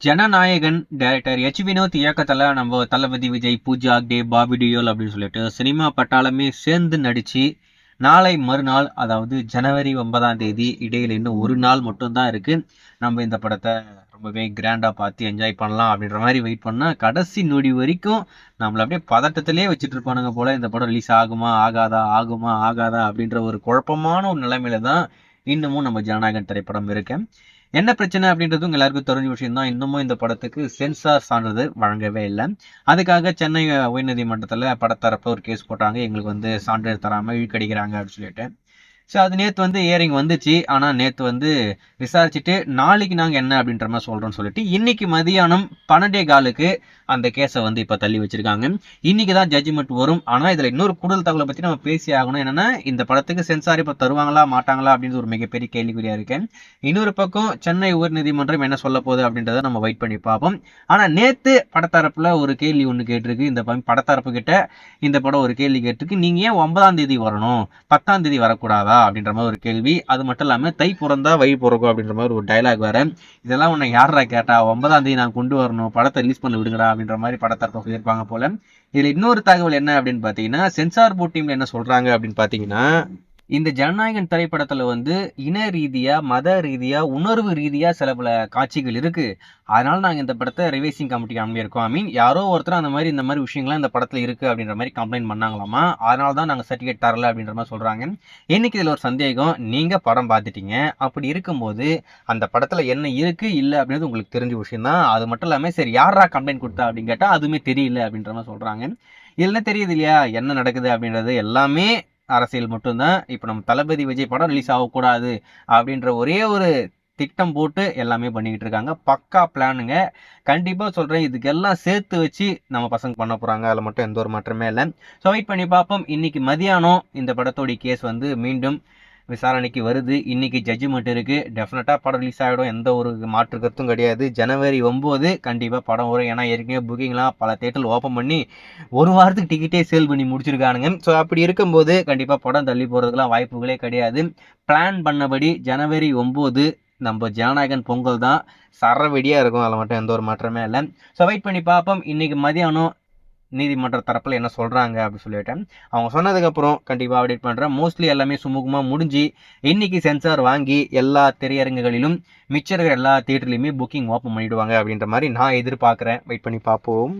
Jananayagan director Vinod இயக்கத்துல நம்ம தளபதி Vijay, Pooja ஆக்டே, Bobby Deol அப்படின்னு சொல்லிட்டு சினிமா பட்டாளமே சேர்ந்து நடிச்சு நாளை மறுநாள், அதாவது ஜனவரி 9ஆம் தேதி, இடையில இன்னும் ஒரு நாள் மட்டும்தான் இருக்கு. நம்ம இந்த படத்தை ரொம்பவே கிராண்டா பார்த்து என்ஜாய் பண்ணலாம் அப்படின்ற மாதிரி வெயிட் பண்ணா கடைசி நொடி வரைக்கும் நம்மள அப்படியே பதட்டத்திலே வச்சுட்டு இருப்பானுங்க போல. இந்த படம் ரிலீஸ் ஆகுமா ஆகாதா, ஆகுமா ஆகாதா அப்படின்ற ஒரு குழப்பமான ஒரு நிலைமையில தான் இன்னமும் நம்ம ஜனநாயகன் திரைப்படம் இருக்கு. என்ன பிரச்சனை அப்படின்றது உங்க எல்லாருக்கும் தெரிஞ்ச விஷயம் தான். இன்னமும் இந்த படத்துக்கு சென்சார் சான்றிதழ் வழங்கவே இல்லை. அதுக்காக சென்னை உயர்நீதிமன்றத்துல படத்தரப்பு ஒரு கேஸ் போட்டாங்க. எங்களுக்கு சான்றிதழ் தராம இழுக்கடிக்கிறாங்க அப்படின்னு சொல்லிட்டு. ஸோ அது நேற்று ஏரிங் வந்துச்சு. ஆனால் நேற்று விசாரிச்சுட்டு நாளைக்கு நாங்கள் என்ன அப்படின்ற மாதிரி சொல்கிறோம்னு சொல்லிட்டு இன்னைக்கு மதியானம் 12:15 அந்த கேஸை இப்போ தள்ளி வச்சிருக்காங்க. இன்னைக்கு தான் ஜட்ஜ்மெண்ட் வரும். ஆனால் இதில் இன்னொரு கூடுதல் தகவலை பற்றி நம்ம பேசி ஆகணும். என்னன்னா, இந்த படத்துக்கு சென்சார் இப்போ தருவாங்களா மாட்டாங்களா அப்படின்றது ஒரு மிகப்பெரிய கேள்விக்குறியா இருக்கு. இன்னொரு பக்கம் சென்னை உயர்நீதிமன்றம் என்ன சொல்ல போகுது அப்படின்றத நம்ம வெயிட் பண்ணி பார்ப்போம். ஆனால் நேற்று படத்தரப்புல ஒரு கேள்வி ஒன்று கேட்டிருக்கு. இந்த படத்தரப்பு கிட்ட இந்த படம் ஒரு கேள்வி கேட்டிருக்கு. நீங்க ஏன் 9ஆம் தேதி வரணும், 10ஆம் தேதி வரக்கூடாதா அப்படின்ற மாதிரி ஒரு கேள்வி. அது மட்டும் இல்லாம தை பிறந்தா வழி பிறக்கும் அப்படின்ற மாதிரி ஒரு டைலாக் வேற. இதெல்லாம் உன்னை யாரா கேட்டா, 9ஆம் தேதி நான் கொண்டு வரணும், படத்தை ரிலீஸ் பண்ண விடுங்கடா அப்படின்ற மாதிரி படத்தரப்பு சொல்லியிருப்பாங்க போல. இதுல இன்னொரு தகவல் என்ன அப்படின்னு பாத்தீங்கன்னா, சென்சார் போர்ட் டீம்ல என்ன சொல்றாங்க அப்படின்னு பாத்தீங்கன்னா, இந்த ஜனநாயகன் திரைப்படத்துல இன ரீதியா, மத ரீதியா, உணர்வு ரீதியா சில பல காட்சிகள் இருக்கு. அதனால நாங்க இந்த படத்தை ரிவைசிங் கமிட்டிக்கு அனுப்பியிருக்கோம். யாரோ ஒருத்தர் இந்த மாதிரி விஷயங்கள்லாம் இந்த படத்துல இருக்கு அப்படின்ற மாதிரி கம்ப்ளைண்ட் பண்ணாங்களாமா. அதனால தான் நாங்க சர்டிஃபிகேட் தரல அப்படின்ற மாதிரி சொல்றாங்க. இன்னைக்கு இதுல ஒரு சந்தேகம், நீங்க படம் பார்த்துட்டீங்க, அப்படி இருக்கும்போது அந்த படத்துல என்ன இருக்கு இல்ல அப்படின்றது உங்களுக்கு தெரிஞ்ச விஷயம் தான். அது மட்டும் இல்லாம சரி யாரா கம்ப்ளைண்ட் கொடுத்தா அப்படின்னு கேட்டா அதுவுமே தெரியல அப்படின்ற மாதிரி சொல்றாங்க. இதுல தெரியுது இல்லையா என்ன நடக்குது அப்படின்றது. எல்லாமே அரசியல் மட்டும்தான். இப்ப நம்ம தளபதி விஜய் படம் ரிலீஸ் ஆகக்கூடாது அப்படின்ற ஒரே ஒரு திட்டம் போட்டு எல்லாமே பண்ணிக்கிட்டு இருக்காங்க. பக்கா பிளானுங்க. கண்டிப்பா சொல்றேன், இதுக்கெல்லாம் சேர்த்து வச்சு நம்ம பசங்க பண்ண போறாங்க. அதுல மட்டும் எந்த ஒரு மாற்றமே இல்லை. ஸோ வெயிட் பண்ணி பார்ப்போம். இன்னைக்கு மதியானம் இந்த படத்தோடைய கேஸ் மீண்டும் விசாரணைக்கு வருது. இன்னைக்கு ஜட்ஜ்மெண்ட் இருக்கு. டெஃபினட்டா படம் ரிலீஸ் ஆகிடும், எந்த ஒரு மாற்று கருத்தும் கிடையாது. ஜனவரி 9 கண்டிப்பா படம் வரும். ஏன்னா ஏற்கனவே புக்கிங்லாம் பல தேட்டரில் ஓப்பன் பண்ணி ஒரு வாரத்துக்கு டிக்கெட்டே சேல் பண்ணி முடிச்சிருக்கானுங்க. ஸோ அப்படி இருக்கும்போது கண்டிப்பா படம் தள்ளி போறதுக்குலாம் வாய்ப்புகளே கிடையாது. பிளான் பண்ணபடி ஜனவரி 9 நம்ம ஜனநாயகன் பொங்கல் தான் சரவெடியா இருக்கும். அதில் மட்டும் எந்த ஒரு மாற்றமே இல்லை. ஸோ வெயிட் பண்ணி பார்ப்போம். இன்னைக்கு மதியானம் நீதிமன்ற தரப்புல என்ன சொல்றாங்க அப்படின்னு சொல்லிட்டேன். அவங்க சொன்னதுக்கு அப்புறம் கண்டிப்பா அப்டேட் பண்றேன். மோஸ்ட்லி எல்லாமே சுமூகமா முடிஞ்சு இன்னைக்கு சென்சார் வாங்கி எல்லா திரையரங்குகளிலும் மிச்ச இருக்கிற எல்லா தியேட்டர்லயுமே புக்கிங் ஓப்பன் பண்ணிடுவாங்க அப்படின்ற மாதிரி நான் எதிர்பார்க்கிறேன். வெயிட் பண்ணி பார்ப்போம்.